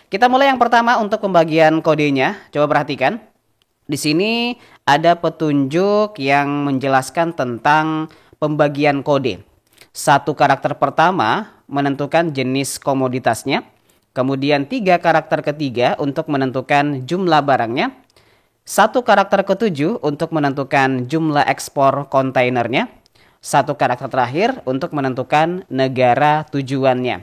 Kita mulai yang pertama untuk pembagian kodenya. Coba perhatikan. Di sini ada petunjuk yang menjelaskan tentang pembagian kode. Satu karakter pertama menentukan jenis komoditasnya. Kemudian 3 karakter ketiga untuk menentukan jumlah barangnya. Satu karakter ketujuh untuk menentukan jumlah ekspor kontainernya. Satu karakter terakhir untuk menentukan negara tujuannya.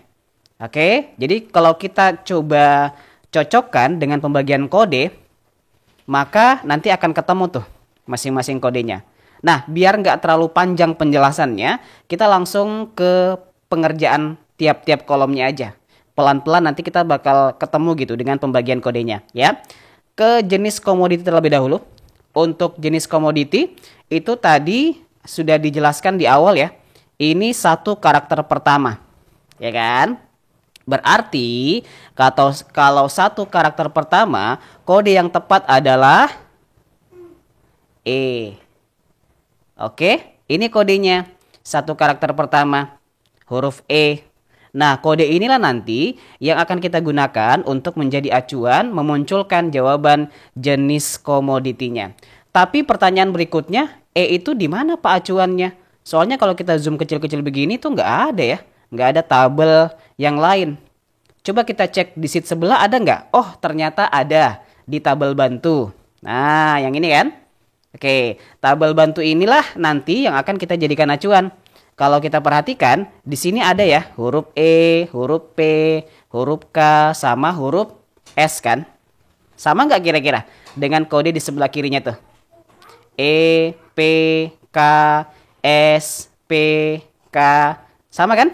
Oke, jadi kalau kita coba cocokkan dengan pembagian kode, maka nanti akan ketemu tuh masing-masing kodenya. Nah, biar nggak terlalu panjang penjelasannya, kita langsung ke pengerjaan tiap-tiap kolomnya aja. Pelan-pelan nanti kita bakal ketemu gitu dengan pembagian kodenya, ya. Ke jenis komoditi terlebih dahulu. Untuk jenis komoditi, itu tadi sudah dijelaskan di awal ya. Ini satu karakter pertama, ya kan? Berarti kalau satu karakter pertama, kode yang tepat adalah E. Oke, ini kodenya. Satu karakter pertama, huruf E. Nah, kode inilah nanti yang akan kita gunakan untuk menjadi acuan memunculkan jawaban jenis komoditinya. Tapi pertanyaan berikutnya, E itu di mana Pak acuannya? Soalnya kalau kita zoom kecil-kecil begini tuh nggak ada ya. Nggak ada tabel yang lain. Coba kita cek di sheet sebelah ada nggak? Oh, ternyata ada di tabel bantu. Nah, yang ini kan? Oke, tabel bantu inilah nanti yang akan kita jadikan acuan. Kalau kita perhatikan, di sini ada ya huruf E, huruf P, huruf K, sama huruf S kan? Sama nggak kira-kira dengan kode di sebelah kirinya tuh? E, P, K, S, P, K. Sama kan?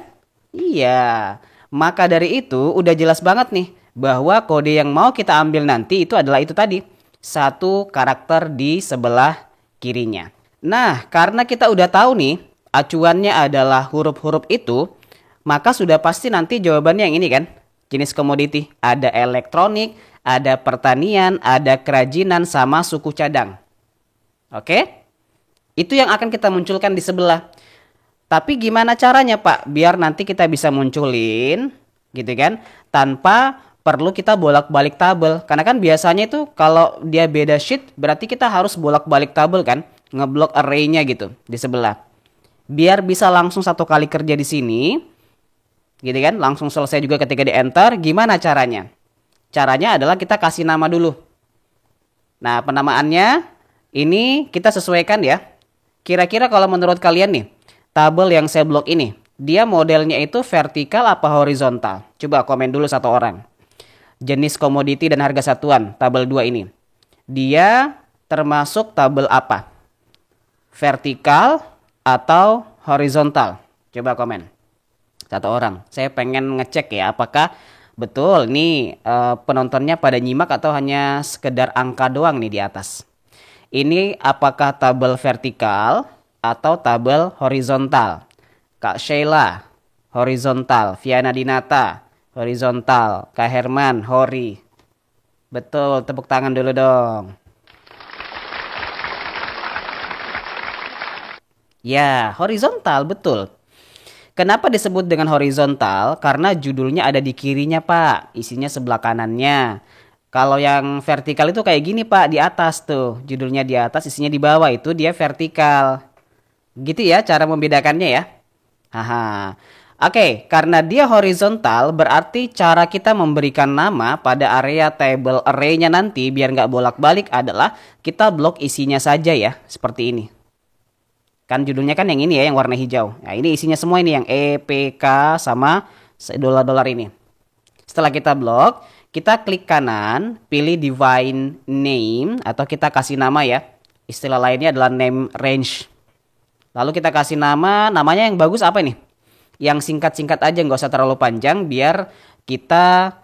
Iya. Maka dari itu udah jelas banget nih bahwa kode yang mau kita ambil nanti itu adalah itu tadi. Satu karakter di sebelah kirinya. Nah, karena kita udah tahu nih acuannya adalah huruf-huruf itu, maka sudah pasti nanti jawabannya yang ini kan? Jenis komoditi. Ada elektronik, ada pertanian, ada kerajinan, sama suku cadang. Oke? Itu yang akan kita munculkan di sebelah. Tapi gimana caranya Pak? Biar nanti kita bisa munculin gitu kan, tanpa perlu kita bolak-balik tabel. Karena kan biasanya itu kalau dia beda sheet berarti kita harus bolak-balik tabel kan, ngeblok array-nya gitu di sebelah. Biar bisa langsung satu kali kerja di sini gitu kan, langsung selesai juga ketika di enter. Gimana caranya? Caranya adalah kita kasih nama dulu. Nah, penamaannya ini kita sesuaikan ya. Kira-kira kalau menurut kalian nih, tabel yang saya blok ini, dia modelnya itu vertikal apa horizontal? Coba komen dulu satu orang. Jenis komoditi dan harga satuan, tabel 2 ini. Dia termasuk tabel apa? Vertikal atau horizontal? Coba komen. Satu orang. Saya pengen ngecek ya, apakah betul nih penontonnya pada nyimak atau hanya sekedar angka doang nih di atas. Ini apakah tabel vertikal atau tabel horizontal? Kak Sheila, horizontal. Viana Dinata, horizontal. Kak Herman, hori. Betul, tepuk tangan dulu dong. Ya, horizontal, betul. Kenapa disebut dengan horizontal? Karena judulnya ada di kirinya, Pak. Isinya sebelah kanannya. Kalau yang vertikal itu kayak gini, Pak, di atas tuh. Judulnya di atas, isinya di bawah, itu dia vertikal. Gitu ya cara membedakannya ya. Haha. Oke, karena dia horizontal berarti cara kita memberikan nama pada area table array-nya nanti biar nggak bolak-balik adalah kita blok isinya saja ya, seperti ini. Kan judulnya kan yang ini ya, yang warna hijau. Nah, ini isinya semua ini yang E, P, K sama dolar-dolar ini. Setelah kita blok, kita klik kanan, pilih define name atau kita kasih nama ya. Istilah lainnya adalah name range. Lalu kita kasih namanya yang bagus apa nih? Yang singkat-singkat aja, nggak usah terlalu panjang biar kita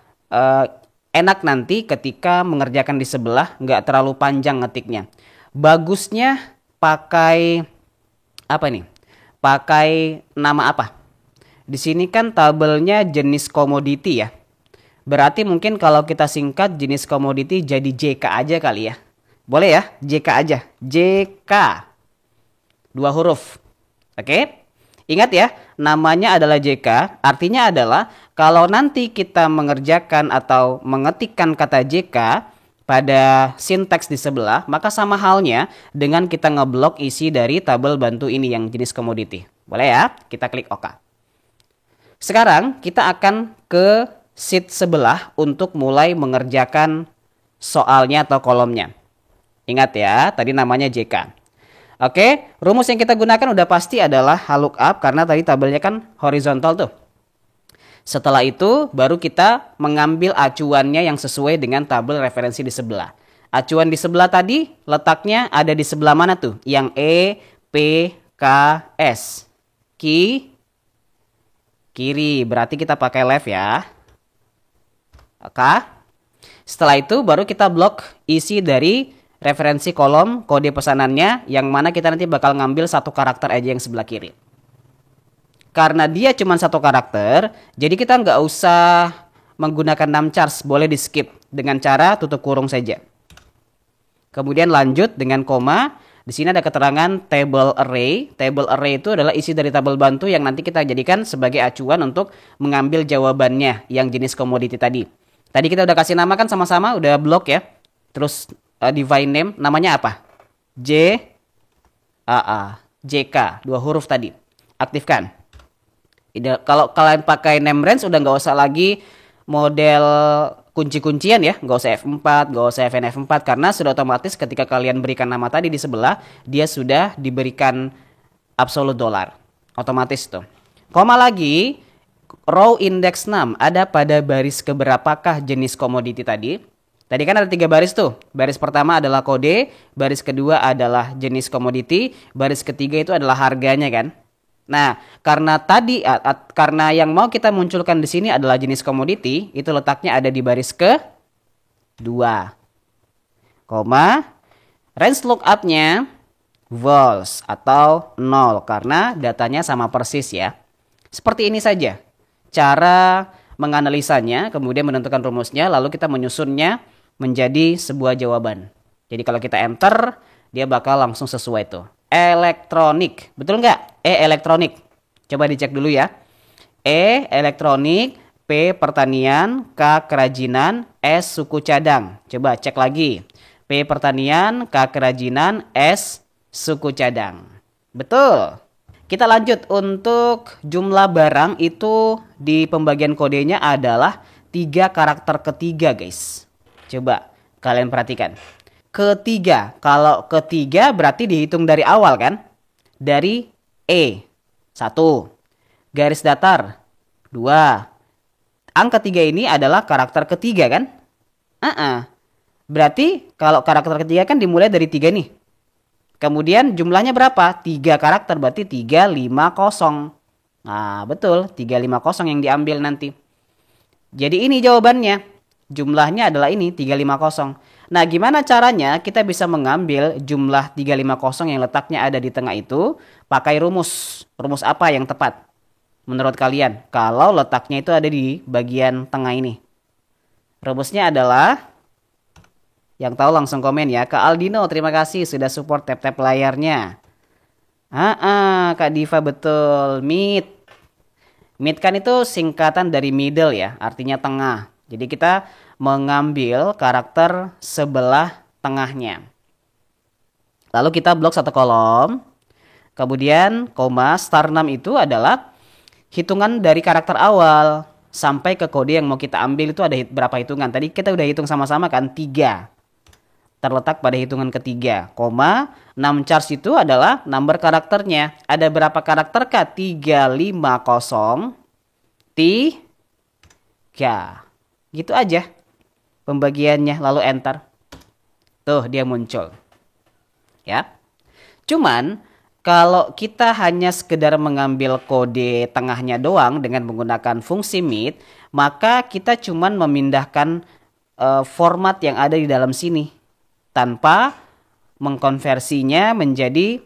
enak nanti ketika mengerjakan di sebelah, nggak terlalu panjang ngetiknya. Bagusnya pakai apa nih? Pakai nama apa? Di sini kan tabelnya jenis komoditi ya. Berarti mungkin kalau kita singkat jenis komoditi jadi JK aja kali ya. Boleh ya? JK aja. JK. 2 huruf. Oke? Ingat ya, namanya adalah JK, artinya adalah kalau nanti kita mengerjakan atau mengetikkan kata JK pada sinteks di sebelah, maka sama halnya dengan kita ngeblok isi dari tabel bantu ini yang jenis komoditi. Boleh ya? Kita klik OK. Sekarang kita akan ke sheet sebelah untuk mulai mengerjakan soalnya atau kolomnya. Ingat ya, tadi namanya JK. Oke, rumus yang kita gunakan udah pasti adalah lookup karena tadi tabelnya kan horizontal tuh. Setelah itu baru kita mengambil acuannya yang sesuai dengan tabel referensi di sebelah. Acuan di sebelah tadi letaknya ada di sebelah mana tuh? Yang E, P, K, S. Kiri, berarti kita pakai left ya. Oke. Setelah itu baru kita blok isi dari referensi kolom kode pesanannya, yang mana kita nanti bakal ngambil satu karakter aja yang sebelah kiri. Karena dia cuma satu karakter, jadi kita nggak usah menggunakan numchars, boleh di skip dengan cara tutup kurung saja. Kemudian lanjut dengan koma. Di sini ada keterangan table array. Table array itu adalah isi dari tabel bantu yang nanti kita jadikan sebagai acuan untuk mengambil jawabannya yang jenis komoditi tadi. Tadi kita udah kasih nama kan sama-sama, udah blok ya. Terus divine name namanya apa? JK, 2 huruf tadi. Aktifkan. Kalau kalian pakai name range udah nggak usah lagi model kunci-kuncian ya, nggak usah F4, nggak usah FNF4 karena sudah otomatis ketika kalian berikan nama tadi di sebelah dia sudah diberikan absolute dollar. Otomatis tuh. Koma lagi, row index 6 ada pada baris keberapakah jenis komoditi tadi? Tadi kan ada 3 baris tuh. Baris pertama adalah kode, baris kedua adalah jenis komoditi, baris ketiga itu adalah harganya kan. Nah, karena karena yang mau kita munculkan di sini adalah jenis komoditi, itu letaknya ada di baris ke-2. Koma, range lookup-nya false atau 0 karena datanya sama persis ya. Seperti ini saja cara menganalisanya, kemudian menentukan rumusnya, lalu kita menyusunnya menjadi sebuah jawaban. Jadi kalau kita enter, dia bakal langsung sesuai tuh. Elektronik, betul nggak? Elektronik. Coba dicek dulu ya. Elektronik, P pertanian, K kerajinan, S suku cadang. Coba cek lagi. P pertanian, K kerajinan, S suku cadang. Betul. Kita lanjut untuk jumlah barang itu di pembagian kodenya adalah 3 karakter ketiga guys. Coba kalian perhatikan. Ketiga, kalau ketiga berarti dihitung dari awal kan? Dari E, 1. Garis datar, 2. Angka 3 ini adalah karakter ketiga kan? Berarti kalau karakter ketiga kan dimulai dari 3 nih. Kemudian jumlahnya berapa? 3 karakter, berarti 350. Nah, betul, 350 yang diambil nanti. Jadi ini jawabannya. Jumlahnya adalah ini, 350. Nah, gimana caranya kita bisa mengambil jumlah 350 yang letaknya ada di tengah itu pakai rumus. Rumus apa yang tepat menurut kalian? Kalau letaknya itu ada di bagian tengah ini. Rumusnya adalah, yang tahu langsung komen ya. Kak Aldino, terima kasih sudah support tap-tap layarnya. Kak Diva betul. Mid. Mid kan itu singkatan dari middle ya, artinya tengah. Jadi kita mengambil karakter sebelah tengahnya. Lalu kita blok satu kolom. Kemudian koma star 6 itu adalah hitungan dari karakter awal sampai ke kode yang mau kita ambil itu ada berapa hitungan. Tadi kita udah hitung sama-sama kan 3. Terletak pada hitungan ketiga. Koma 6 charge itu adalah number karakternya. Ada berapa karakter kah? 350 3. Gitu aja pembagiannya, lalu enter. Tuh dia muncul. Ya. Cuman kalau kita hanya sekedar mengambil kode tengahnya doang dengan menggunakan fungsi mid, maka kita cuman memindahkan format yang ada di dalam sini tanpa mengkonversinya menjadi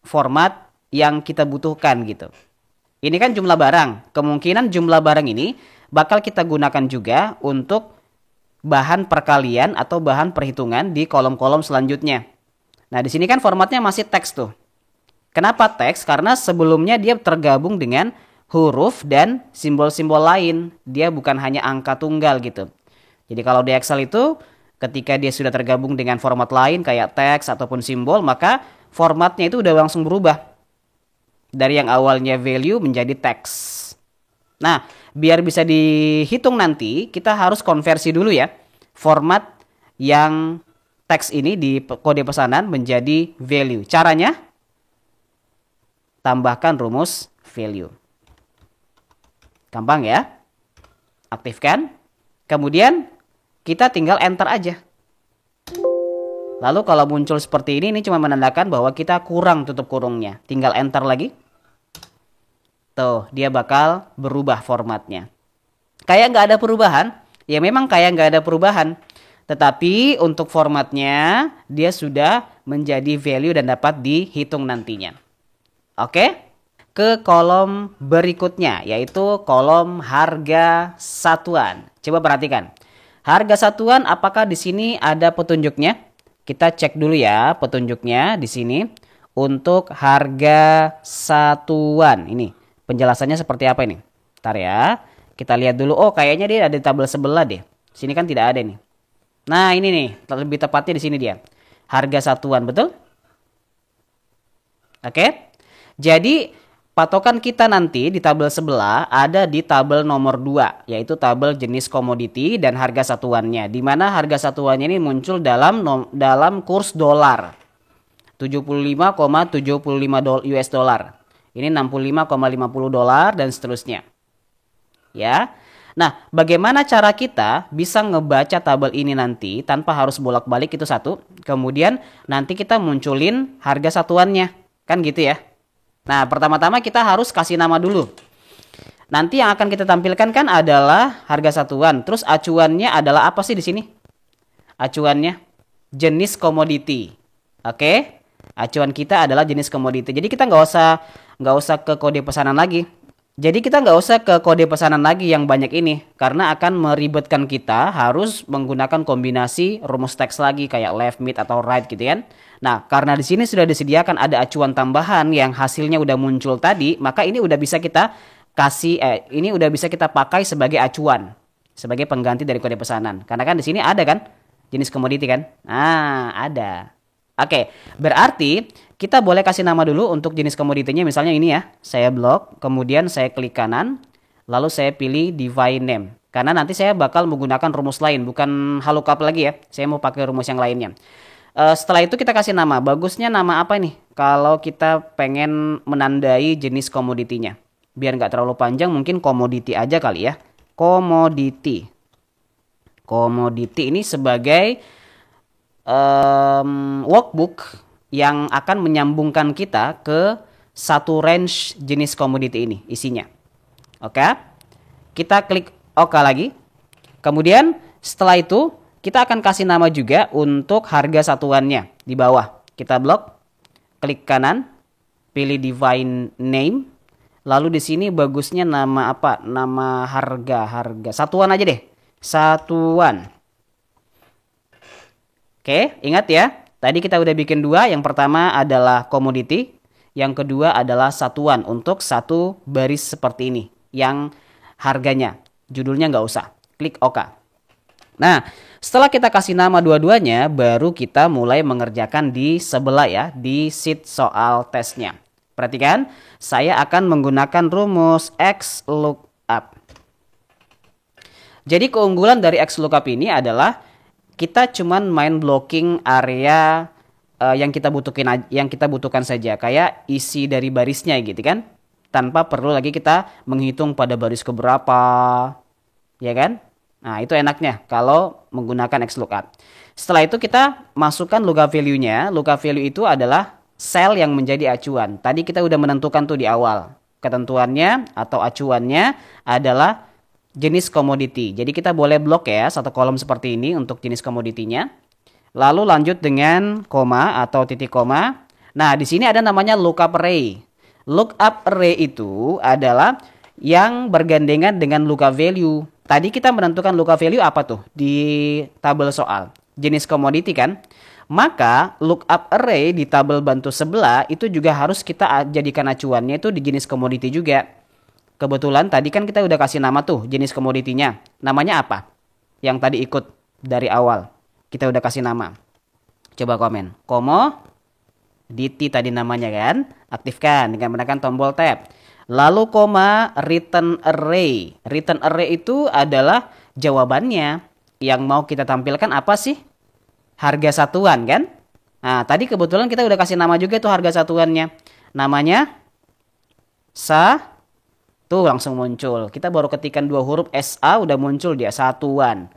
format yang kita butuhkan gitu. Ini kan jumlah barang. Kemungkinan jumlah barang ini bakal kita gunakan juga untuk bahan perkalian atau bahan perhitungan di kolom-kolom selanjutnya. Nah, di sini kan formatnya masih teks tuh. Kenapa teks? Karena sebelumnya dia tergabung dengan huruf dan simbol-simbol lain. Dia bukan hanya angka tunggal gitu. Jadi kalau di Excel itu ketika dia sudah tergabung dengan format lain kayak teks ataupun simbol, maka formatnya itu udah langsung berubah. Dari yang awalnya value menjadi teks. Nah, biar bisa dihitung nanti, kita harus konversi dulu ya. Format yang teks ini di kode pesanan menjadi value. Caranya? Tambahkan rumus value. Gampang ya. Aktifkan. Kemudian kita tinggal enter aja. Lalu kalau muncul seperti ini cuma menandakan bahwa kita kurang tutup kurungnya. Tinggal enter lagi. Tuh, dia bakal berubah formatnya. Kayak nggak ada perubahan. Ya memang kayak nggak ada perubahan. Tetapi untuk formatnya dia sudah menjadi value dan dapat dihitung nantinya. Oke, ke kolom berikutnya yaitu kolom harga satuan. Coba perhatikan. Harga satuan apakah di sini ada petunjuknya? Kita cek dulu ya petunjuknya di sini untuk harga satuan. Ini penjelasannya seperti apa ini? Bentar ya. Kita lihat dulu. Oh, kayaknya dia ada di tabel sebelah deh. Sini kan tidak ada nih. Nah, ini nih, lebih tepatnya di sini dia. Harga satuan, betul? Oke. Jadi patokan kita nanti di tabel sebelah ada di tabel nomor 2, yaitu tabel jenis komoditi dan harga satuannya. Di mana harga satuannya ini muncul dalam kurs dolar. 75,75 US dollar. Ini 65,50 dolar dan seterusnya. Ya. Nah, bagaimana cara kita bisa ngebaca tabel ini nanti tanpa harus bolak-balik itu satu. Kemudian nanti kita munculin harga satuannya. Kan gitu ya. Nah, pertama-tama kita harus kasih nama dulu. Nanti yang akan kita tampilkan kan adalah harga satuan. Terus acuannya adalah apa sih di sini? Acuannya jenis komoditi. Oke? Acuan kita adalah jenis komoditi. Jadi kita nggak usah ke kode pesanan lagi. Jadi kita nggak usah ke kode pesanan lagi yang banyak ini. Karena akan meribetkan kita harus menggunakan kombinasi rumus teks lagi kayak left, mid, atau right gitu kan. Nah, karena di sini sudah disediakan ada acuan tambahan yang hasilnya udah muncul tadi, maka ini udah bisa kita pakai sebagai acuan, sebagai pengganti dari kode pesanan. Karena kan di sini ada kan jenis komoditi kan? Nah, ada. Oke, berarti kita boleh kasih nama dulu untuk jenis komoditinya. Misalnya ini ya, saya blok, kemudian saya klik kanan, lalu saya pilih divine name. Karena nanti saya bakal menggunakan rumus lain, bukan lookup lagi ya. Saya mau pakai rumus yang lainnya. Setelah itu kita kasih nama. Bagusnya nama apa nih? Kalau kita pengen menandai jenis komoditinya. Biar nggak terlalu panjang, mungkin komoditi aja kali ya. Komoditi. Komoditi ini sebagai workbook yang akan menyambungkan kita ke satu range jenis komoditi ini isinya. Oke. Kita klik OK lagi. Kemudian setelah itu kita akan kasih nama juga untuk harga satuannya di bawah. Kita blok, klik kanan, pilih divine name. Lalu di sini bagusnya nama apa? Nama harga satuan aja deh. Satuan. Oke, ingat ya. Tadi kita udah bikin dua. Yang pertama adalah komoditi, yang kedua adalah satuan untuk satu baris seperti ini. Yang harganya, judulnya nggak usah. Klik OK. Nah, setelah kita kasih nama dua-duanya, baru kita mulai mengerjakan di sebelah ya, di sheet soal tesnya. Perhatikan, saya akan menggunakan rumus XLOOKUP. Jadi keunggulan dari XLOOKUP ini adalah kita cuman main blocking area yang kita butuhkan saja, kayak isi dari barisnya gitu kan, tanpa perlu lagi kita menghitung pada baris keberapa, ya kan? Nah, itu enaknya kalau menggunakan XLOOKUP. Setelah itu kita masukkan lookup value-nya. Lookup value itu adalah sel yang menjadi acuan. Tadi kita udah menentukan tuh di awal. Ketentuannya atau acuannya adalah jenis komoditi. Jadi kita boleh blok ya satu kolom seperti ini untuk jenis komoditinya. Lalu lanjut dengan koma atau titik koma. Nah, di sini ada namanya lookup array. Lookup array itu adalah yang bergandengan dengan lookup value. Tadi kita menentukan lookup value apa tuh di tabel soal? Jenis komoditi kan? Maka lookup array di tabel bantu sebelah itu juga harus kita jadikan acuannya itu di jenis komoditi juga. Kebetulan tadi kan kita udah kasih nama tuh jenis komoditinya. Namanya apa? Yang tadi ikut dari awal. Kita udah kasih nama. Coba komen. Komoditi tadi namanya kan. Aktifkan dengan menekan tombol tab. Lalu koma return array. Return array itu adalah jawabannya. Yang mau kita tampilkan apa sih? Harga satuan kan? Nah, tadi kebetulan kita udah kasih nama juga tuh harga satuannya. Namanya tuh langsung muncul. Kita baru ketikkan 2 huruf SA udah muncul dia satuan.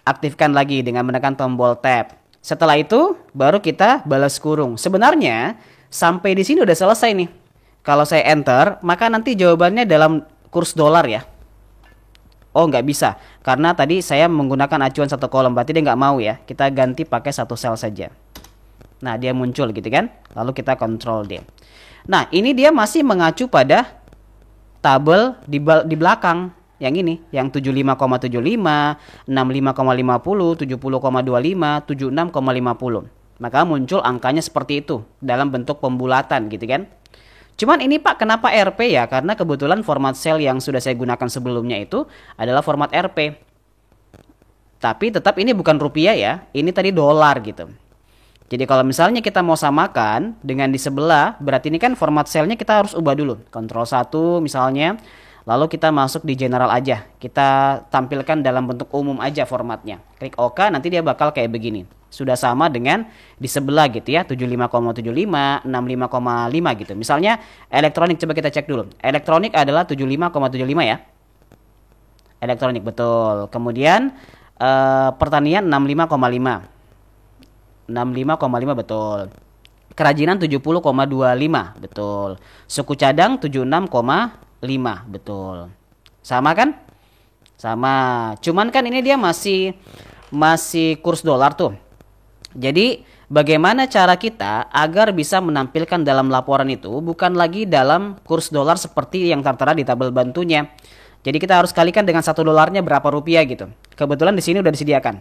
Aktifkan lagi dengan menekan tombol tab. Setelah itu baru kita balas kurung. Sebenarnya sampai di sini udah selesai nih. Kalau saya enter, maka nanti jawabannya dalam kurs dolar ya. Oh nggak bisa, karena tadi saya menggunakan acuan satu kolom, berarti dia nggak mau ya. Kita ganti pakai satu sel saja. Nah dia muncul gitu kan, lalu kita kontrol dia. Nah ini dia masih mengacu pada tabel di belakang. Yang ini, yang 75,75, 65,50, 70,25, 76,50. Maka muncul angkanya seperti itu dalam bentuk pembulatan gitu kan. Cuman ini Pak, kenapa RP ya? Karena kebetulan format sel yang sudah saya gunakan sebelumnya itu adalah format RP. Tapi tetap ini bukan rupiah ya, ini tadi dolar gitu. Jadi kalau misalnya kita mau samakan dengan di sebelah, berarti ini kan format selnya kita harus ubah dulu. Ctrl 1 misalnya, lalu kita masuk di general aja. Kita tampilkan dalam bentuk umum aja formatnya. Klik OK, nanti dia bakal kayak begini. Sudah sama dengan di sebelah gitu ya, 75,75, 65,5 gitu. Misalnya elektronik, coba kita cek dulu. Elektronik adalah 75,75 ya. Elektronik betul. Kemudian pertanian 65,5. 65,5 betul. Kerajinan 70,25 betul. Suku cadang 76,5 betul. Sama kan? Sama. Cuman kan ini dia masih kurs dolar tuh. Jadi bagaimana cara kita agar bisa menampilkan dalam laporan itu bukan lagi dalam kurs dolar seperti yang tertera di tabel bantunya. Jadi kita harus kalikan dengan 1 dolarnya berapa rupiah gitu. Kebetulan di sini udah disediakan.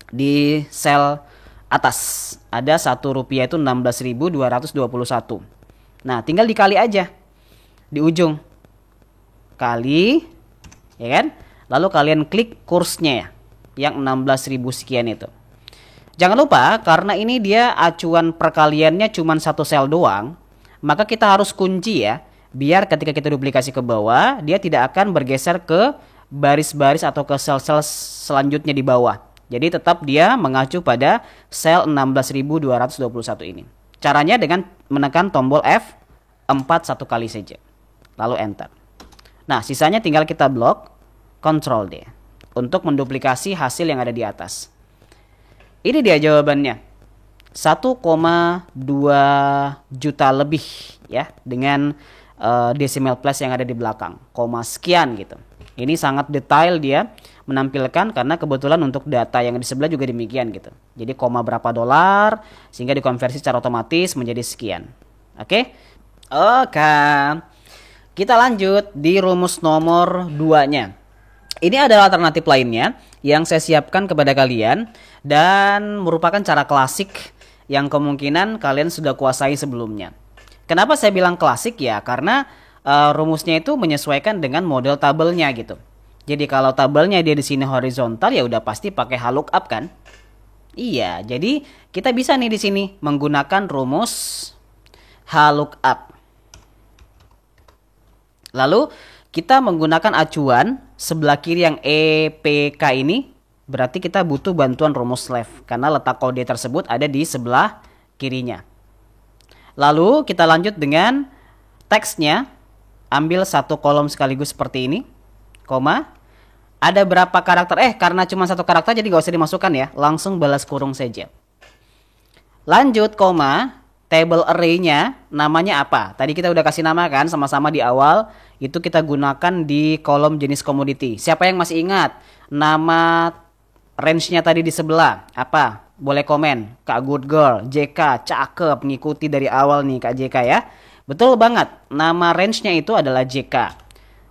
Di sel atas ada 1 rupiah itu 16.221. Nah, tinggal dikali aja di ujung. Kali, ya kan? Lalu kalian klik kursnya ya, yang 16.000 sekian itu. Jangan lupa, karena ini dia acuan perkaliannya cuma 1 sel doang, maka kita harus kunci ya, biar ketika kita duplikasi ke bawah, dia tidak akan bergeser ke baris-baris atau ke sel-sel selanjutnya di bawah. Jadi tetap dia mengacu pada sel 16.221 ini. Caranya dengan menekan tombol F4 1 kali saja. Lalu enter. Nah, sisanya tinggal kita blok, Ctrl D untuk menduplikasi hasil yang ada di atas. Ini dia jawabannya. 1,2 juta lebih ya, dengan decimal place yang ada di belakang, koma sekian gitu. Ini sangat detail dia menampilkan karena kebetulan untuk data yang di sebelah juga demikian gitu. Jadi koma berapa dolar sehingga dikonversi secara otomatis menjadi sekian. Oke? Oke. Kita lanjut di rumus nomor 2-nya. Ini adalah alternatif lainnya yang saya siapkan kepada kalian dan merupakan cara klasik yang kemungkinan kalian sudah kuasai sebelumnya. Kenapa saya bilang klasik ya? Karena rumusnya itu menyesuaikan dengan model tabelnya gitu. Jadi kalau tabelnya dia di sini horizontal ya udah pasti pakai lookup kan? Iya, jadi kita bisa nih di sini menggunakan rumus lookup. Lalu kita menggunakan acuan sebelah kiri yang EPK ini, berarti kita butuh bantuan rumus left karena letak kode tersebut ada di sebelah kirinya. Lalu kita lanjut dengan teksnya, ambil 1 kolom sekaligus seperti ini, koma. Ada berapa karakter? Karena cuma 1 karakter jadi gak usah dimasukkan ya, langsung balas kurung saja. Lanjut, koma. Table array-nya namanya apa? Tadi kita udah kasih nama kan sama-sama di awal. Itu kita gunakan di kolom jenis komoditi. Siapa yang masih ingat nama range-nya tadi di sebelah? Apa? Boleh komen. Kak Good Girl, JK, cakep, ngikuti dari awal nih Kak JK ya. Betul banget. Nama range-nya itu adalah JK.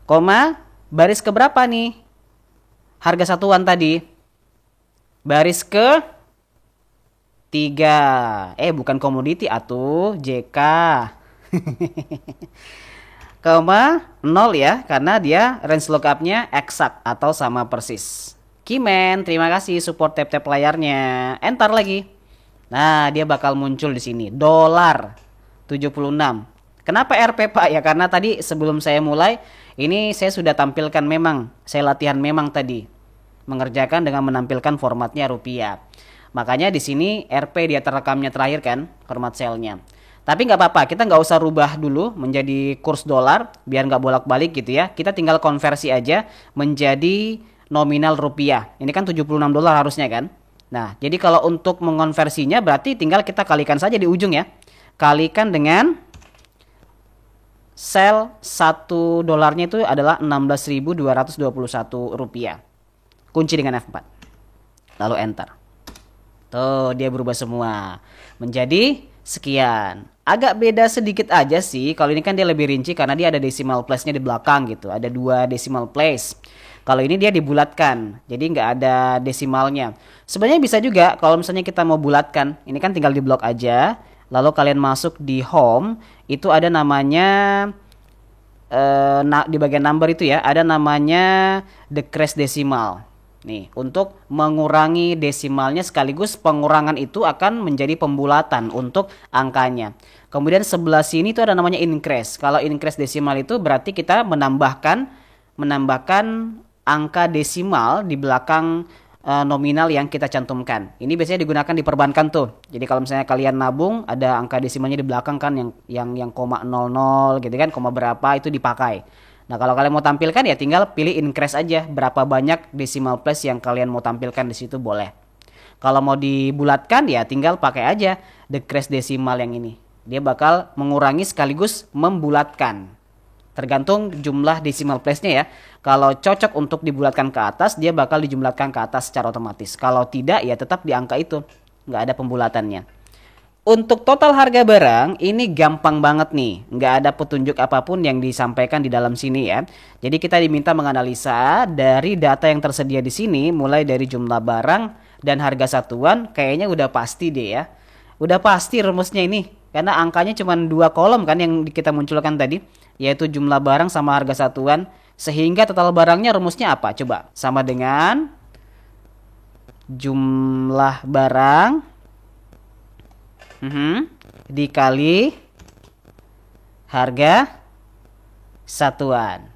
Koma, baris keberapa nih? Harga satuan tadi. Baris ke 3. Bukan komoditi atuh, JK. Koma 0 ya, karena dia range lookupnya eksak atau sama persis. Kimen, terima kasih support tap-tap layarnya. Enter lagi. Nah, dia bakal muncul di sini. Dolar 76. Kenapa RP Pak? Ya karena tadi sebelum saya mulai, ini saya sudah tampilkan memang. Saya latihan memang tadi. Mengerjakan dengan menampilkan formatnya rupiah. Makanya di sini RP dia terekamnya terakhir kan, format selnya. Tapi nggak apa-apa, kita nggak usah rubah dulu menjadi kurs dolar, biar nggak bolak-balik gitu ya. Kita tinggal konversi aja menjadi nominal rupiah. Ini kan 76 dolar harusnya kan. Nah, jadi kalau untuk mengonversinya berarti tinggal kita kalikan saja di ujung ya. Kalikan dengan sel 1 dolarnya itu adalah 16.221 rupiah. Kunci dengan F4. Lalu enter. Tuh, dia berubah semua. Menjadi sekian. Agak beda sedikit aja sih. Kalau ini kan dia lebih rinci karena dia ada decimal place-nya di belakang gitu. Ada 2 decimal place. Kalau ini dia dibulatkan. Jadi nggak ada desimalnya. Sebenarnya bisa juga kalau misalnya kita mau bulatkan. Ini kan tinggal di blok aja. Lalu kalian masuk di home. Itu ada namanya di bagian number itu ya. Ada namanya decrease decimal. Nih, untuk mengurangi desimalnya sekaligus pengurangan itu akan menjadi pembulatan untuk angkanya. Kemudian sebelah sini itu ada namanya increase. Kalau increase desimal itu berarti kita menambahkan angka desimal di belakang nominal yang kita cantumkan. Ini biasanya digunakan di perbankan tuh. Jadi kalau misalnya kalian nabung ada angka desimalnya di belakang kan yang koma 00 gitu kan, koma berapa itu dipakai. Nah, kalau kalian mau tampilkan ya tinggal pilih increase aja. Berapa banyak decimal place yang kalian mau tampilkan di situ boleh. Kalau mau dibulatkan ya tinggal pakai aja decrease decimal yang ini. Dia bakal mengurangi sekaligus membulatkan. Tergantung jumlah decimal place-nya ya. Kalau cocok untuk dibulatkan ke atas, dia bakal dijumlatkan ke atas secara otomatis. Kalau tidak ya tetap di angka itu. Nggak ada pembulatannya. Untuk total harga barang ini gampang banget nih, nggak ada petunjuk apapun yang disampaikan di dalam sini ya. Jadi kita diminta menganalisa dari data yang tersedia di sini, mulai dari jumlah barang dan harga satuan, kayaknya udah pasti deh ya. Udah pasti rumusnya ini, karena angkanya cuma 2 kolom kan yang kita munculkan tadi, yaitu jumlah barang sama harga satuan, sehingga total barangnya rumusnya apa? Coba sama dengan jumlah barang dikali harga satuan.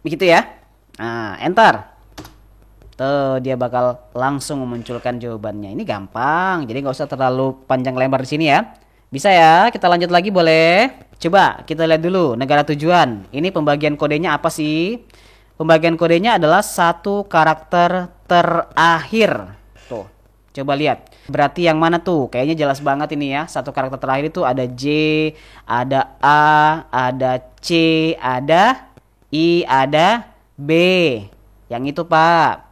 Begitu ya. Nah, enter. Tuh, dia bakal langsung memunculkan jawabannya. Ini gampang, jadi nggak usah terlalu panjang lebar di sini ya. Bisa ya, kita lanjut lagi boleh? Coba kita lihat dulu negara tujuan. Ini pembagian kodenya apa sih? Pembagian kodenya adalah 1 karakter terakhir. Tuh, coba lihat. Berarti yang mana tuh? Kayaknya jelas banget ini ya. 1 karakter terakhir itu ada J, ada A, ada C, ada I, ada B. Yang itu Pak.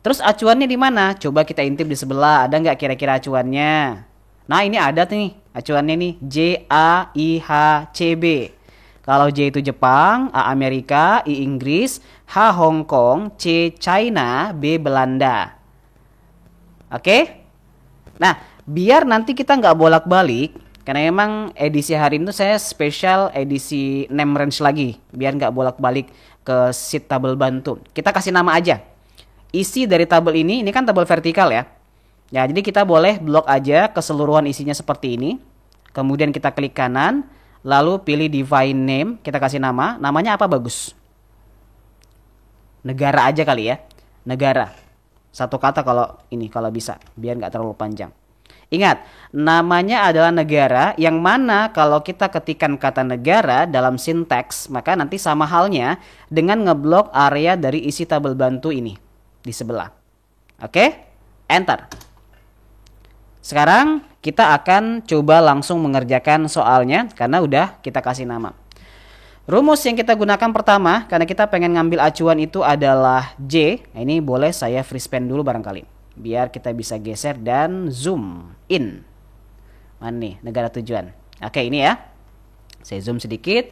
Terus acuannya di mana? Coba kita intip di sebelah. Ada nggak kira-kira acuannya? Nah ini ada nih acuannya nih. J, A, I, H, C, B. Kalau J itu Jepang, A Amerika, I Inggris, H Hong Kong, C China, B Belanda. Oke? Nah, biar nanti kita nggak bolak-balik, karena emang edisi hari ini tuh saya spesial edisi name range lagi, biar nggak bolak-balik ke sheet tabel bantu. Kita kasih nama aja. Isi dari tabel ini kan tabel vertikal ya. Ya, jadi kita boleh blok aja keseluruhan isinya seperti ini. Kemudian kita klik kanan, lalu pilih define name, kita kasih nama. Namanya apa bagus? Negara aja kali ya. Negara. 1 kata kalau bisa, biar nggak terlalu panjang. Ingat, namanya adalah negara, yang mana kalau kita ketikkan kata negara dalam sinteks, maka nanti sama halnya dengan ngeblok area dari isi tabel bantu ini di sebelah. Oke? Enter. Sekarang kita akan coba langsung mengerjakan soalnya karena udah kita kasih nama. Rumus yang kita gunakan pertama, karena kita pengen ngambil acuan itu adalah J. Nah, ini boleh saya freeze pen dulu barangkali. Biar kita bisa geser dan zoom in. Mana nih negara tujuan. Oke ini ya. Saya zoom sedikit.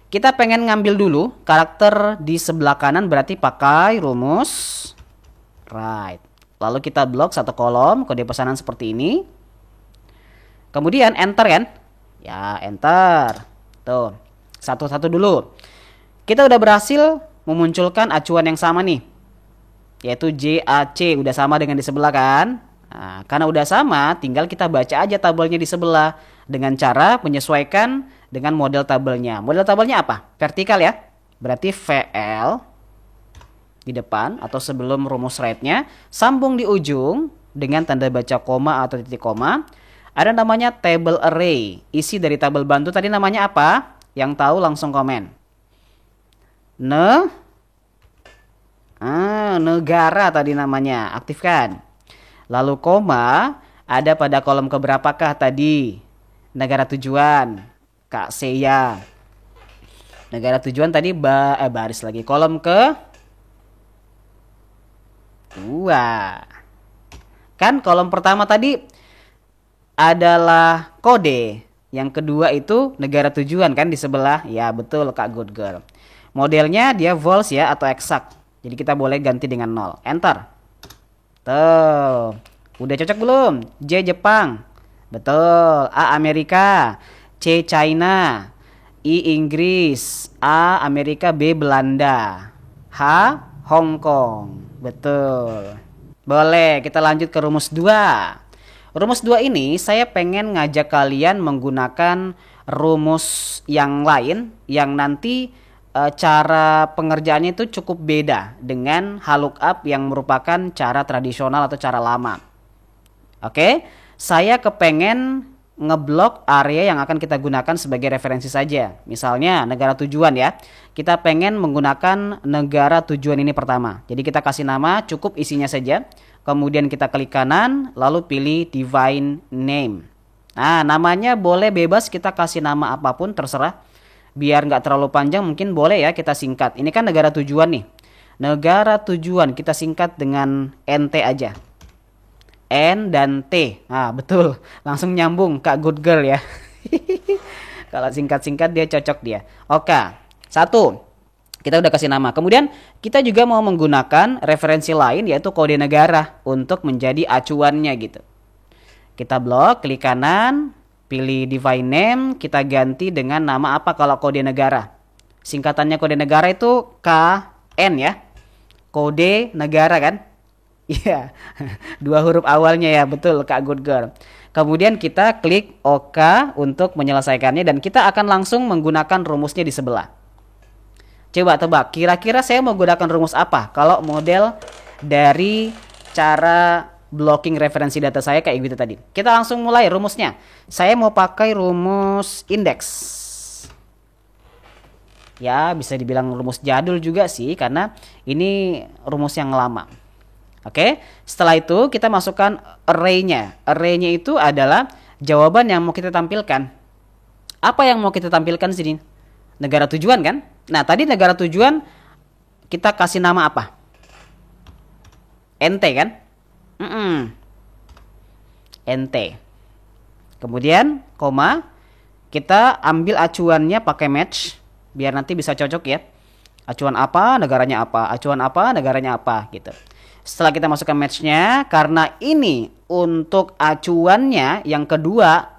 Kita pengen ngambil dulu karakter di sebelah kanan, berarti pakai rumus right. Lalu kita blok satu kolom kode pesanan seperti ini. Kemudian enter kan? Ya, enter. Tuh, satu-satu dulu. Kita udah berhasil memunculkan acuan yang sama nih, yaitu JAC, udah sama dengan di sebelah kan? Nah, karena udah sama, tinggal kita baca aja tabelnya di sebelah dengan cara menyesuaikan dengan model tabelnya. Model tabelnya apa? Vertikal ya. Berarti VL di depan atau sebelum rumus right-nya, sambung di ujung dengan tanda baca koma atau titik koma. Ada namanya table array. Isi dari tabel bantu tadi namanya apa? Yang tahu langsung komen. Negara tadi namanya, aktifkan. Lalu koma, ada pada kolom keberapakah tadi? Negara tujuan, Kak Seya. Negara tujuan tadi baris lagi. Kolom ke 2. Kan kolom pertama tadi adalah kode. Yang kedua itu negara tujuan kan di sebelah. Ya betul Kak Good Girl. Modelnya dia vols ya atau exact. Jadi kita boleh ganti dengan 0. Enter. Tuh. Udah cocok belum? J Jepang. Betul. A Amerika. C China. I Inggris. A Amerika. B Belanda. H Hong Kong. Betul. Boleh, kita lanjut ke rumus 2. Rumus 2 ini saya pengen ngajak kalian menggunakan rumus yang lain yang nanti cara pengerjaannya itu cukup beda dengan HLOOKUP yang merupakan cara tradisional atau cara lama. Oke, saya kepengen ngeblok area yang akan kita gunakan sebagai referensi saja. Misalnya negara tujuan ya. Kita pengen menggunakan negara tujuan ini pertama. Jadi kita kasih nama, cukup isinya saja. Kemudian kita klik kanan, lalu pilih Divine Name. Nah, namanya boleh bebas, kita kasih nama apapun, terserah. Biar nggak terlalu panjang, mungkin boleh ya kita singkat. Ini kan negara tujuan nih. Negara tujuan kita singkat dengan NT aja. N dan T. Nah, betul. Langsung nyambung Kak Good Girl ya. Kalau singkat-singkat dia cocok dia. Oke. 1. Kita udah kasih nama. Kemudian kita juga mau menggunakan referensi lain yaitu kode negara untuk menjadi acuannya gitu. Kita blok, klik kanan, pilih Divine Name, kita ganti dengan nama apa kalau kode negara. Singkatannya kode negara itu KN ya. Kode negara kan? Iya. 2 huruf awalnya ya, betul Kak Good Girl. Kemudian kita klik OK untuk menyelesaikannya dan kita akan langsung menggunakan rumusnya di sebelah. Coba tebak, kira-kira saya mau gunakan rumus apa kalau model dari cara blocking referensi data saya kayak gitu tadi. Kita langsung mulai rumusnya. Saya mau pakai rumus indeks. Ya, bisa dibilang rumus jadul juga sih karena ini rumus yang lama. Oke, setelah itu kita masukkan array-nya. Array-nya itu adalah jawaban yang mau kita tampilkan. Apa yang mau kita tampilkan sini? Negara tujuan kan? Nah, tadi negara tujuan kita kasih nama apa? NT kan? NT. Kemudian, koma. Kita ambil acuannya pakai match. Biar nanti bisa cocok ya. Acuan apa, negaranya apa. Acuan apa, negaranya apa. Gitu. Setelah kita masukkan matchnya, karena ini untuk acuannya yang kedua,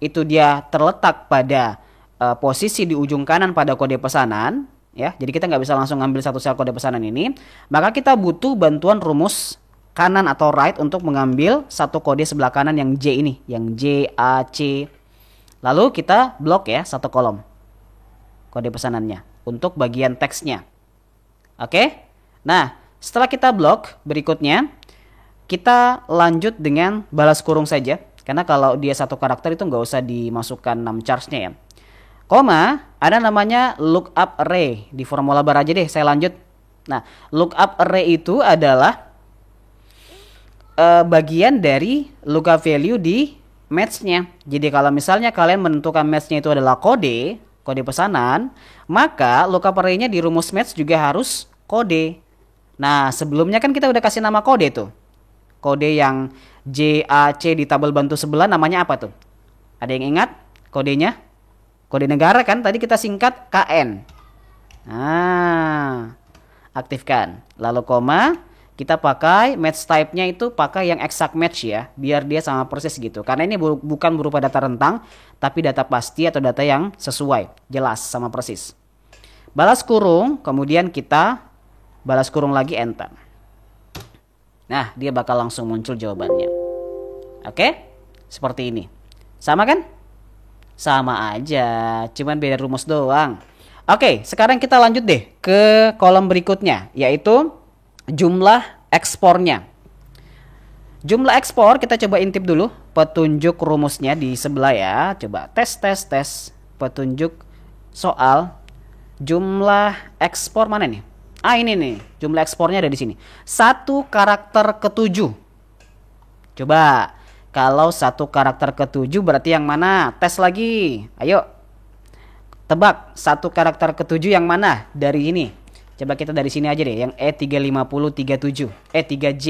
itu dia terletak pada posisi di ujung kanan pada kode pesanan ya. Jadi kita nggak bisa langsung ngambil satu sel kode pesanan ini, maka kita butuh bantuan rumus kanan atau right untuk mengambil satu kode sebelah kanan yang J ini, yang J, A, C. Lalu kita blok ya satu kolom kode pesanannya untuk bagian teksnya. Oke. Nah, setelah kita blok, berikutnya kita lanjut dengan balas kurung saja. Karena kalau dia satu karakter itu nggak usah dimasukkan 6 charge-nya ya. Koma, ada namanya lookup array. Di formula bar aja deh, saya lanjut. Nah, lookup array itu adalah bagian dari lookup value di match-nya. Jadi kalau misalnya kalian menentukan match-nya itu adalah kode pesanan, maka lookup array-nya di rumus match juga harus kode. Nah, sebelumnya kan kita udah kasih nama kode tuh. Kode yang JAC di tabel bantu sebelah namanya apa tuh? Ada yang ingat kodenya? Kode negara kan tadi kita singkat KN. Nah, aktifkan. Lalu koma, kita pakai match type-nya itu pakai yang exact match ya, biar dia sama persis gitu. Karena ini bukan berupa data rentang, tapi data pasti atau data yang sesuai, jelas sama persis. Balas kurung, kemudian kita balas kurung lagi, enter. Nah, dia bakal langsung muncul jawabannya. Oke? Seperti ini. Sama kan? Sama aja, cuman beda rumus doang. Oke, sekarang kita lanjut deh ke kolom berikutnya, yaitu jumlah ekspornya. Jumlah ekspor kita coba intip dulu petunjuk rumusnya di sebelah ya. Coba tes. Petunjuk soal jumlah ekspor mana nih? Ah, ini nih. Jumlah ekspornya ada di sini. 1 karakter ke-7. Coba kalau 1 karakter ke-7 berarti yang mana? Tes lagi. Ayo. Tebak 1 karakter ke-7 yang mana dari ini? Coba kita dari sini aja deh, yang E35037, E3J.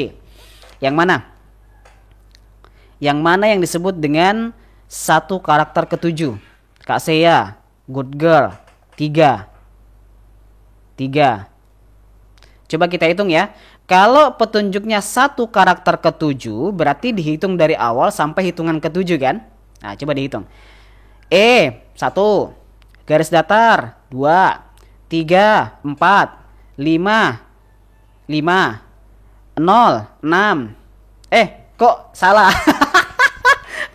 Yang mana? Yang mana yang disebut dengan 1 karakter ke-7? Kak Sea, good girl, 3. Coba kita hitung ya. Kalau petunjuknya 1 karakter ke-7, berarti dihitung dari awal sampai hitungan ke-7 kan? Nah, coba dihitung. 1, garis datar 2, 3, 4, 5, 0, 6. Kok salah?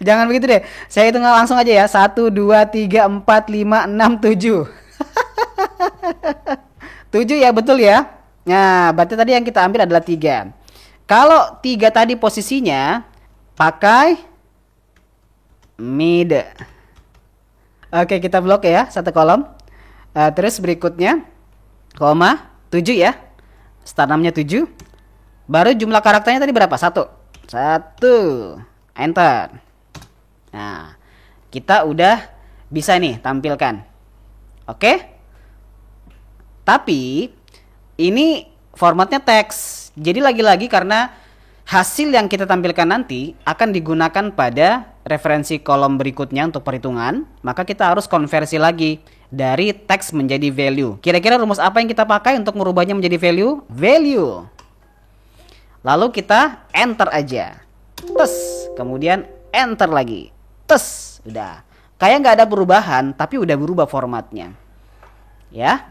Jangan begitu deh. Saya hitung langsung aja ya. 1, 2, 3, 4, 5, 6, 7. 7 ya, betul ya. Nah, berarti tadi yang kita ambil adalah 3. Kalau 3 tadi posisinya pakai mid. Oke, kita blok ya, 1 kolom. Terus berikutnya koma 7 ya. Start namanya 7. Baru jumlah karakternya tadi berapa? 1. Enter. Nah, kita udah bisa nih tampilkan. Oke? Tapi ini formatnya teks. Jadi lagi-lagi karena hasil yang kita tampilkan nanti akan digunakan pada referensi kolom berikutnya untuk perhitungan, maka kita harus konversi lagi dari teks menjadi value. Kira-kira rumus apa yang kita pakai untuk merubahnya menjadi value? Value. Lalu kita enter aja. Kemudian enter lagi. Udah. Kayak nggak ada perubahan, tapi udah berubah formatnya. Ya.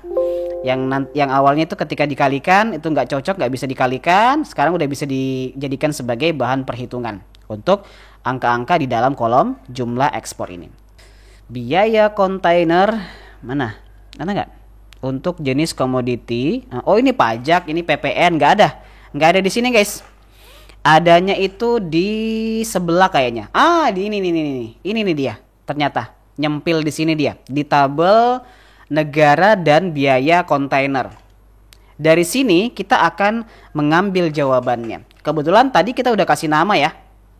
Yang awalnya itu ketika dikalikan itu nggak cocok, nggak bisa dikalikan, sekarang udah bisa dijadikan sebagai bahan perhitungan untuk angka-angka di dalam kolom jumlah ekspor ini. Biaya kontainer mana nggak? Untuk jenis komoditi, oh ini pajak, ini PPN, nggak ada di sini guys. Adanya itu di sebelah kayaknya. Di ini nih dia. Ternyata nyempil di sini dia di tabel negara dan biaya kontainer. Dari sini kita akan mengambil jawabannya. Kebetulan tadi kita udah kasih nama ya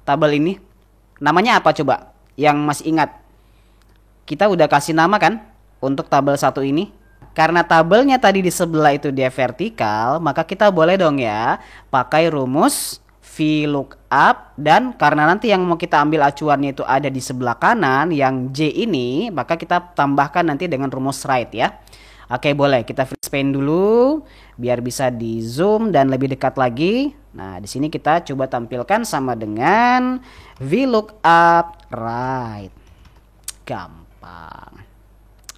tabel ini. Namanya apa coba? Yang masih ingat? Kita udah kasih nama kan untuk tabel 1 ini. Karena tabelnya tadi di sebelah itu dia vertikal, maka kita boleh dong ya pakai rumus VLOOKUP, dan karena nanti yang mau kita ambil acuannya itu ada di sebelah kanan yang J ini, maka kita tambahkan nanti dengan rumus right ya. Oke, boleh kita free span dulu biar bisa di zoom dan lebih dekat lagi. Nah, di sini kita coba tampilkan sama dengan VLOOKUP right. Gampang.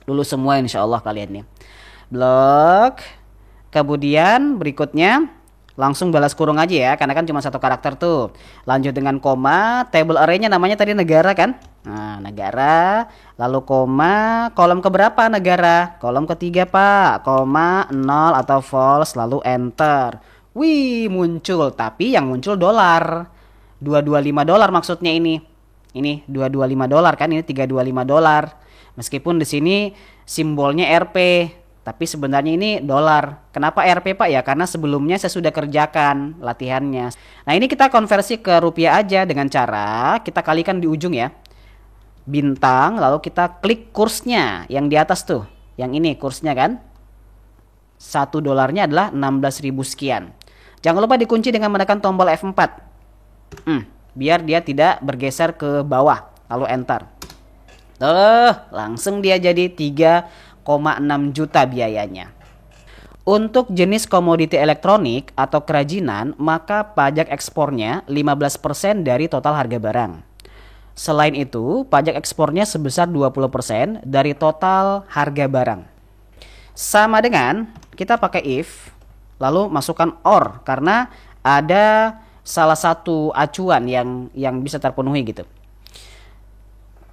Lulus semua insya Allah kalian nih. Blok. Kemudian berikutnya langsung balas kurung aja ya, karena kan cuma 1 karakter tuh. Lanjut dengan koma, table array-nya namanya tadi negara kan? Nah, negara, lalu koma, kolom keberapa negara? Kolom ketiga Pak, koma, 0 atau false, lalu enter. Wih, muncul, tapi yang muncul dolar. $225 maksudnya ini. Ini $225 kan, ini $325. Meskipun di sini simbolnya Rp. Tapi sebenarnya ini dolar. Kenapa Rp Pak? Ya karena sebelumnya saya sudah kerjakan latihannya. Nah ini kita konversi ke rupiah aja dengan cara kita kalikan di ujung ya. Bintang, lalu kita klik kursnya yang di atas tuh. Yang ini kursnya kan. 1 dolarnya adalah 16.000 sekian. Jangan lupa dikunci dengan menekan tombol F4. Biar dia tidak bergeser ke bawah. Lalu enter. Langsung dia jadi 3,6 juta biayanya. Untuk jenis komoditi elektronik atau kerajinan, maka pajak ekspornya 15% dari total harga barang. Selain itu, pajak ekspornya sebesar 20% dari total harga barang. Sama dengan kita pakai if, lalu masukkan or karena ada salah satu acuan yang bisa terpenuhi gitu.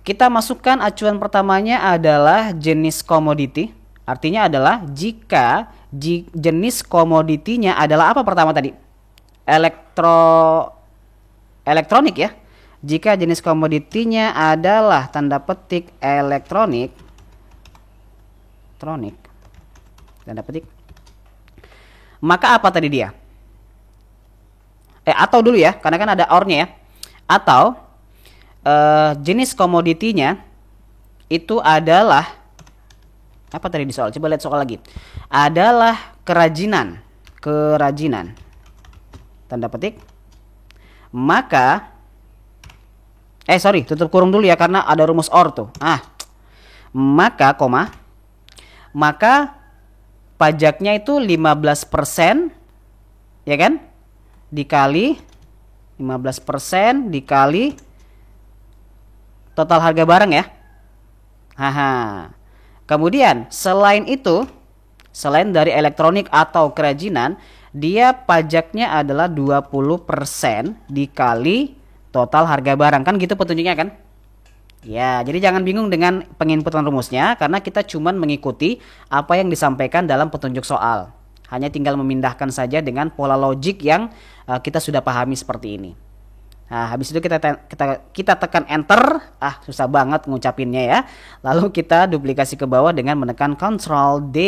Kita masukkan acuan pertamanya adalah jenis komoditi. Artinya adalah jika jenis komoditinya adalah apa pertama tadi? Elektronik ya. Jika jenis komoditinya adalah tanda petik elektronik, tanda petik, maka apa tadi dia? Atau dulu ya, karena kan ada or-nya ya. Atau jenis komoditinya itu adalah apa tadi di soal? Coba lihat soal lagi. Adalah kerajinan. Tanda petik. Maka tutup kurung dulu ya karena ada rumus or tuh. Maka pajaknya itu 15% ya kan? Dikali 15% dikali total harga barang ya. Kemudian selain itu, selain dari elektronik atau kerajinan, dia pajaknya adalah 20% dikali total harga barang. Kan gitu petunjuknya kan? Ya, jadi jangan bingung dengan penginputan rumusnya karena kita cuman mengikuti apa yang disampaikan dalam petunjuk soal. Hanya tinggal memindahkan saja dengan pola logik yang kita sudah pahami seperti ini. Nah, habis itu kita tekan enter. Susah banget ngucapinnya ya. Lalu kita duplikasi ke bawah dengan menekan Ctrl D.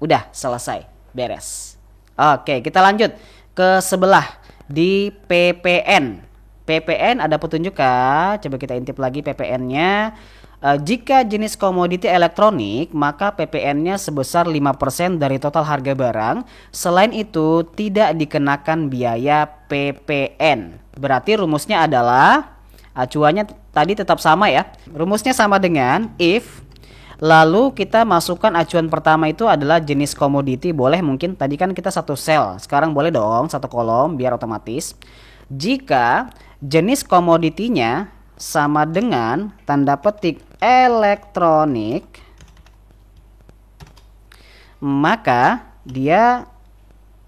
Udah selesai, beres. Oke, kita lanjut ke sebelah di PPN. PPN ada petunjuk kah? Coba kita intip lagi PPN-nya. Jika jenis komoditi elektronik, maka PPN-nya sebesar 5% dari total harga barang. Selain itu, tidak dikenakan biaya PPN. Berarti rumusnya adalah, acuannya tadi tetap sama ya. Rumusnya sama dengan if, lalu kita masukkan acuan pertama itu adalah jenis komoditi. Boleh mungkin, tadi kan kita satu sel. Sekarang boleh dong satu kolom biar otomatis. Jika jenis komoditinya sama dengan tanda petik elektronik, maka dia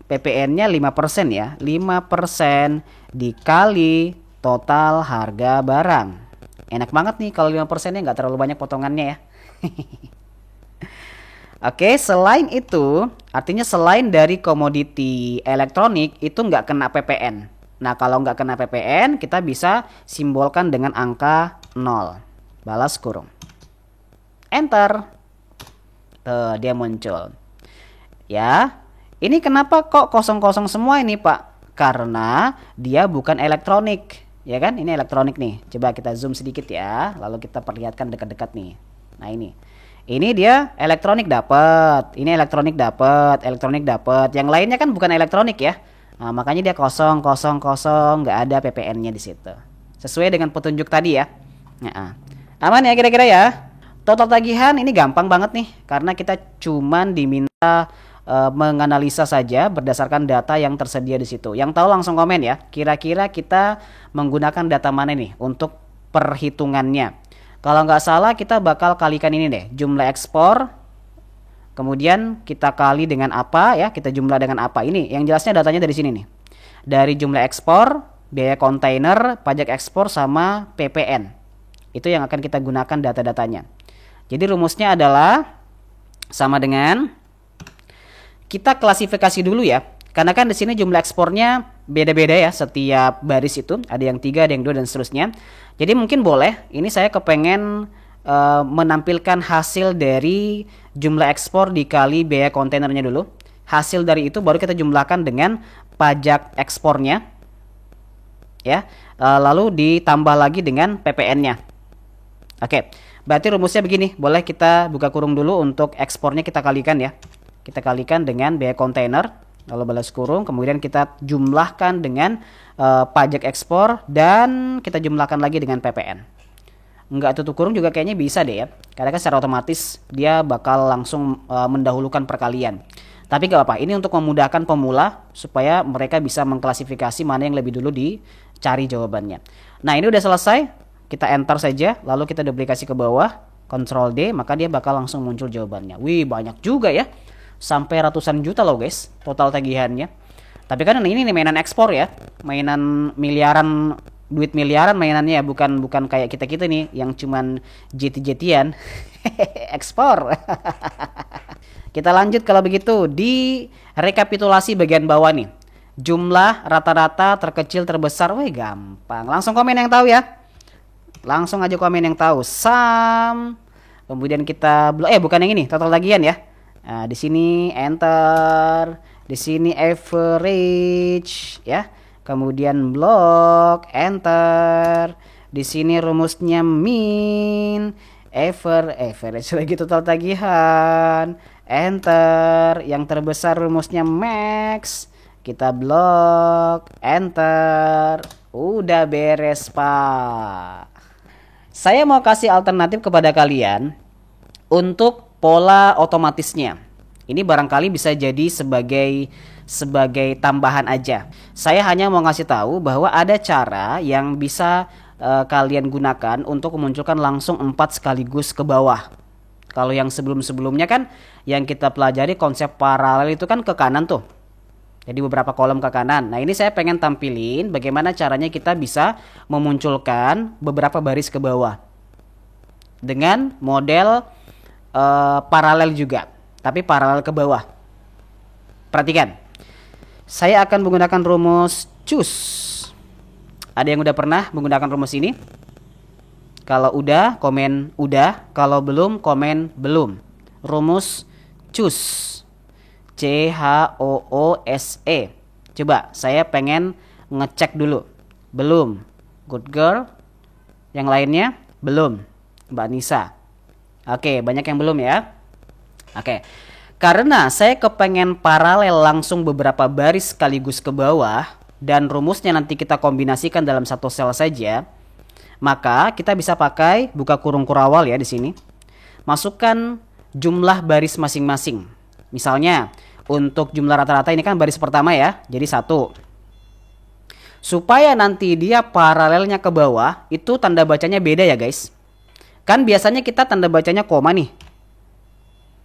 PPN-nya 5% ya. 5% dikali total harga barang. Enak banget nih kalau 5%-nya nggak terlalu banyak potongannya ya. Oke, selain itu, artinya selain dari komoditi elektronik itu nggak kena PPN. Nah, kalau nggak kena PPN, kita bisa simbolkan dengan angka 0. Balas kurung. Enter. Tuh, dia muncul. Ya, ini kenapa kok kosong-kosong semua ini, Pak? Karena dia bukan elektronik. Ya kan, ini elektronik nih. Coba kita zoom sedikit ya. Lalu kita perlihatkan dekat-dekat nih. Nah, ini. Ini dia elektronik dapat. Ini elektronik dapat. Elektronik dapat. Yang lainnya kan bukan elektronik ya. Nah, makanya dia kosong, nggak ada PPN-nya di situ. Sesuai dengan petunjuk tadi ya. Aman ya kira-kira ya. Total tagihan ini gampang banget nih, karena kita cuman diminta menganalisa saja berdasarkan data yang tersedia di situ. Yang tahu langsung komen ya. Kira-kira kita menggunakan data mana nih untuk perhitungannya? Kalau nggak salah kita bakal kalikan ini deh, jumlah ekspor. Kemudian kita kali dengan apa ya, kita jumlah dengan apa. Ini yang jelasnya datanya dari sini nih. Dari jumlah ekspor, biaya kontainer, pajak ekspor sama PPN. Itu yang akan kita gunakan data-datanya. Jadi rumusnya adalah sama dengan, kita klasifikasi dulu ya. Karena kan di sini jumlah ekspornya beda-beda ya, setiap baris itu ada yang 3, ada yang 2 dan seterusnya. Jadi mungkin boleh, ini saya kepengen menampilkan hasil dari jumlah ekspor dikali biaya kontainernya dulu. Hasil dari itu baru kita jumlahkan dengan pajak ekspornya ya, lalu ditambah lagi dengan PPN-nya. Oke, berarti rumusnya begini. Boleh kita buka kurung dulu, untuk ekspornya kita kalikan ya. Kita kalikan dengan biaya kontainer, lalu balas kurung, kemudian kita jumlahkan dengan pajak ekspor, dan kita jumlahkan lagi dengan PPN. nggak tutup kurung juga kayaknya bisa deh ya. Karena kan secara otomatis dia bakal langsung mendahulukan perkalian. Tapi gak apa-apa, ini untuk memudahkan pemula supaya mereka bisa mengklasifikasi mana yang lebih dulu dicari jawabannya. Nah ini udah selesai, kita enter saja, lalu kita duplikasi ke bawah, Ctrl D, maka dia bakal langsung muncul jawabannya. Wih banyak juga ya, sampai ratusan juta loh guys, total tagihannya. Tapi kan ini nih mainan ekspor ya, mainan miliaran, duit miliaran mainannya ya, bukan kayak kita nih yang cuman jeti-jetian. Ekspor. Kita lanjut kalau begitu di rekapitulasi bagian bawah nih. Jumlah rata-rata terkecil terbesar. Wih gampang. Langsung komen yang tahu ya. Langsung aja komen yang tahu. Sum. Kemudian kita bukan yang ini, total tagihan ya. Nah, di sini enter, di sini average ya. Kemudian block, enter. Di sini rumusnya min, average lagi total tagihan. Enter, yang terbesar rumusnya max, kita blok, enter, udah beres Pak. Saya mau kasih alternatif kepada kalian untuk pola otomatisnya. Ini barangkali bisa jadi sebagai tambahan aja. Saya hanya mau ngasih tahu bahwa ada cara yang bisa kalian gunakan untuk memunculkan langsung 4 sekaligus ke bawah. Kalau yang sebelum-sebelumnya kan yang kita pelajari konsep paralel itu kan ke kanan tuh. Jadi beberapa kolom ke kanan. Nah ini saya pengen tampilin bagaimana caranya kita bisa memunculkan beberapa baris ke bawah. Dengan model paralel juga. Tapi paralel ke bawah. Perhatikan. Saya akan menggunakan rumus choose. Ada yang udah pernah menggunakan rumus ini? Kalau udah, komen udah. Kalau belum, komen belum. Rumus choose. CHOOSE. Coba, saya pengen ngecek dulu. Belum. Good girl. Yang lainnya? Belum. Mbak Nisa. Oke, banyak yang belum ya. Oke. Karena saya kepengen paralel langsung beberapa baris sekaligus ke bawah. Dan rumusnya nanti kita kombinasikan dalam satu sel saja. Maka kita bisa pakai buka kurung kurawal ya di sini. Masukkan jumlah baris masing-masing. Misalnya untuk jumlah rata-rata ini kan baris pertama ya. Jadi 1. Supaya nanti dia paralelnya ke bawah, itu tanda bacanya beda ya guys. Kan biasanya kita tanda bacanya koma nih.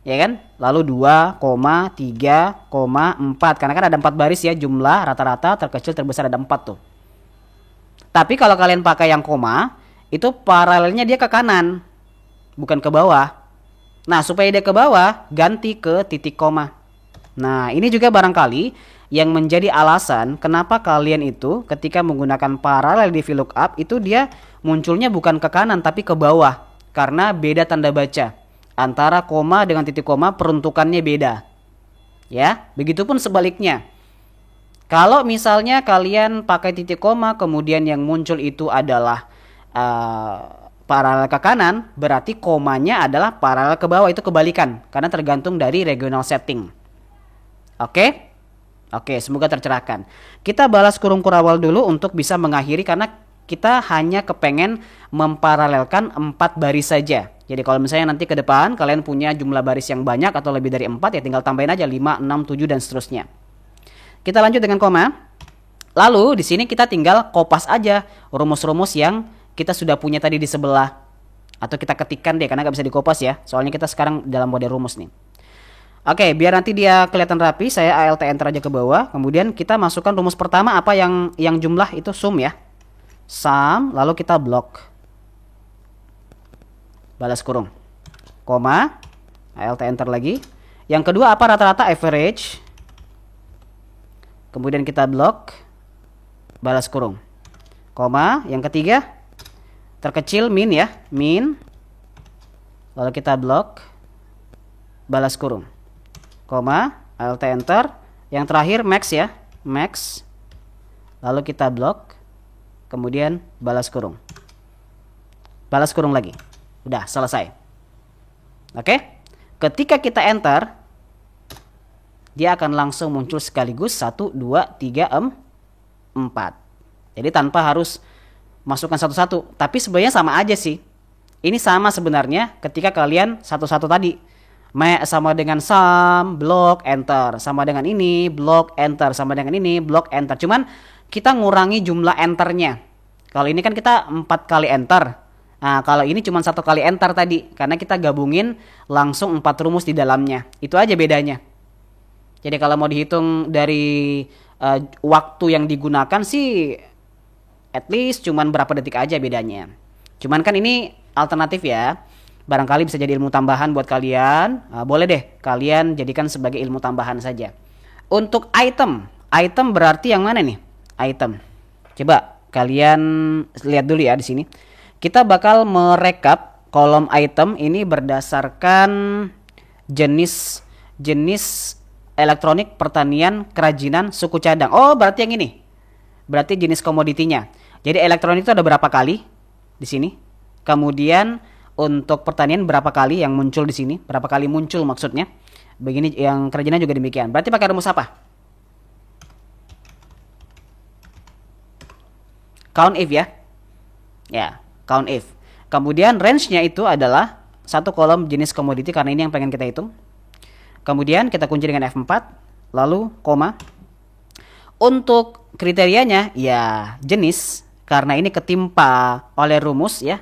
Ya kan? Lalu 2, 3, 4. Karena kan ada 4 baris ya, jumlah rata-rata terkecil terbesar ada 4 tuh. Tapi kalau kalian pakai yang koma, itu paralelnya dia ke kanan, bukan ke bawah. Nah, supaya dia ke bawah, ganti ke titik koma. Nah, ini juga barangkali yang menjadi alasan kenapa kalian itu ketika menggunakan paralel di VLOOKUP itu dia munculnya bukan ke kanan tapi ke bawah. Karena beda tanda baca. Antara koma dengan titik koma peruntukannya beda. Ya, begitupun sebaliknya. Kalau misalnya kalian pakai titik koma kemudian yang muncul itu adalah paralel ke kanan, berarti komanya adalah paralel ke bawah, itu kebalikan karena tergantung dari regional setting. Oke? Oke, semoga tercerahkan. Kita balas kurung kurawal dulu untuk bisa mengakhiri karena kita hanya kepengen memparalelkan 4 baris saja. Jadi kalau misalnya nanti ke depan kalian punya jumlah baris yang banyak atau lebih dari 4 ya tinggal tambahin aja 5, 6, 7 dan seterusnya. Kita lanjut dengan koma. Lalu di sini kita tinggal kopas aja rumus-rumus yang kita sudah punya tadi di sebelah. Atau kita ketikkan deh karena nggak bisa dikopas ya. Soalnya kita sekarang dalam mode rumus nih. Oke, biar nanti dia kelihatan rapi, saya ALT enter aja ke bawah. Kemudian kita masukkan rumus pertama apa yang jumlah itu sum ya. Sum, lalu kita blok. Balas kurung. Koma, ALT enter lagi. Yang kedua apa rata-rata average. Kemudian kita blok, balas kurung, koma. Yang ketiga terkecil min ya, min. Lalu kita blok, balas kurung, koma, alt enter. Yang terakhir max ya, max. Lalu kita blok, kemudian balas kurung, balas kurung lagi. Udah selesai. Oke, ketika kita enter, dia akan langsung muncul sekaligus 1, 2, 3, 4. Jadi tanpa harus masukkan satu-satu. Tapi sebenarnya sama aja sih. Ini sama sebenarnya ketika kalian satu-satu tadi. Sama dengan sum, block, enter. Sama dengan ini, block, enter. Sama dengan ini, block, enter. Cuman kita ngurangi jumlah enternya. Kalau ini kan kita 4 kali enter. Nah, kalau ini cuma 1 kali enter tadi. Karena kita gabungin langsung 4 rumus di dalamnya. Itu aja bedanya. Jadi kalau mau dihitung dari waktu yang digunakan sih at least cuman berapa detik aja bedanya. Cuman kan ini alternatif ya. Barangkali bisa jadi ilmu tambahan buat kalian. Boleh deh kalian jadikan sebagai ilmu tambahan saja. Untuk item. Item berarti yang mana nih? Item. Coba kalian lihat dulu ya di sini. Kita bakal merekap kolom item ini berdasarkan jenis elektronik, pertanian, kerajinan, suku cadang. Oh, berarti yang ini. Berarti jenis komoditinya. Jadi elektronik itu ada berapa kali di sini? Kemudian untuk pertanian berapa kali yang muncul di sini? Berapa kali muncul maksudnya? Begini yang kerajinan juga demikian. Berarti pakai rumus apa? Count if ya. Ya, count if. Kemudian range-nya itu adalah satu kolom jenis komoditi karena ini yang pengen kita hitung. Kemudian kita kunci dengan F4, lalu koma. Untuk kriterianya ya jenis, karena ini ketimpa oleh rumus ya.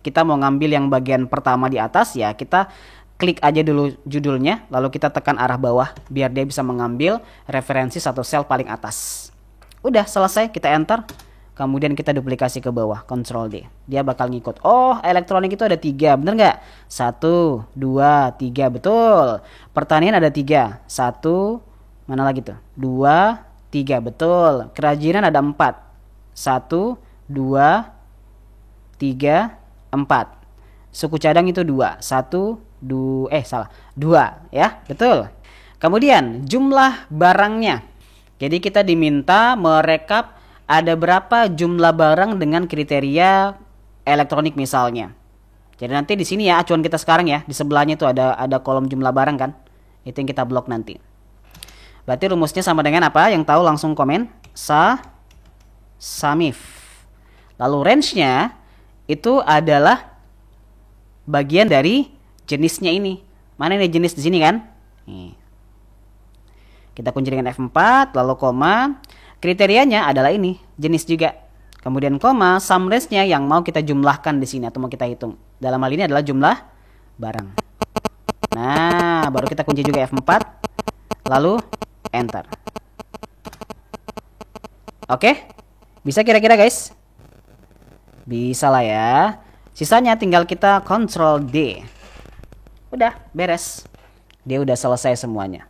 Kita mau ngambil yang bagian pertama di atas ya, kita klik aja dulu judulnya, lalu kita tekan arah bawah biar dia bisa mengambil referensi satu sel paling atas. Udah selesai, kita enter. Kemudian kita duplikasi ke bawah, Ctrl D. Dia bakal ngikut. Oh, elektronik itu ada 3, bener nggak? 1, 2, 3, betul. Pertanian ada 3. 1, mana lagi tuh? 2, 3, betul. Kerajinan ada 4. 1, 2, 3, 4. Suku cadang itu 2. 2 ya, betul. Kemudian jumlah barangnya. Jadi kita diminta merekap ada berapa jumlah barang dengan kriteria elektronik misalnya. Jadi nanti di sini ya acuan kita sekarang ya, di sebelahnya itu ada kolom jumlah barang kan. Itu yang kita blok nanti. Berarti rumusnya sama dengan apa? Yang tahu langsung komen SUMIF. Lalu range-nya itu adalah bagian dari jenisnya ini. Mana nih jenis di sini kan? Nih. Kita kunci dengan F4 lalu koma. Kriterianya adalah ini, jenis juga. Kemudian koma, sum range-nya yang mau kita jumlahkan di sini atau mau kita hitung. Dalam hal ini adalah jumlah barang. Nah, baru kita kunci juga F4 lalu enter. Oke? Bisa kira-kira guys? Bisa lah ya. Sisanya tinggal kita Ctrl D. Udah beres. Dia udah selesai semuanya.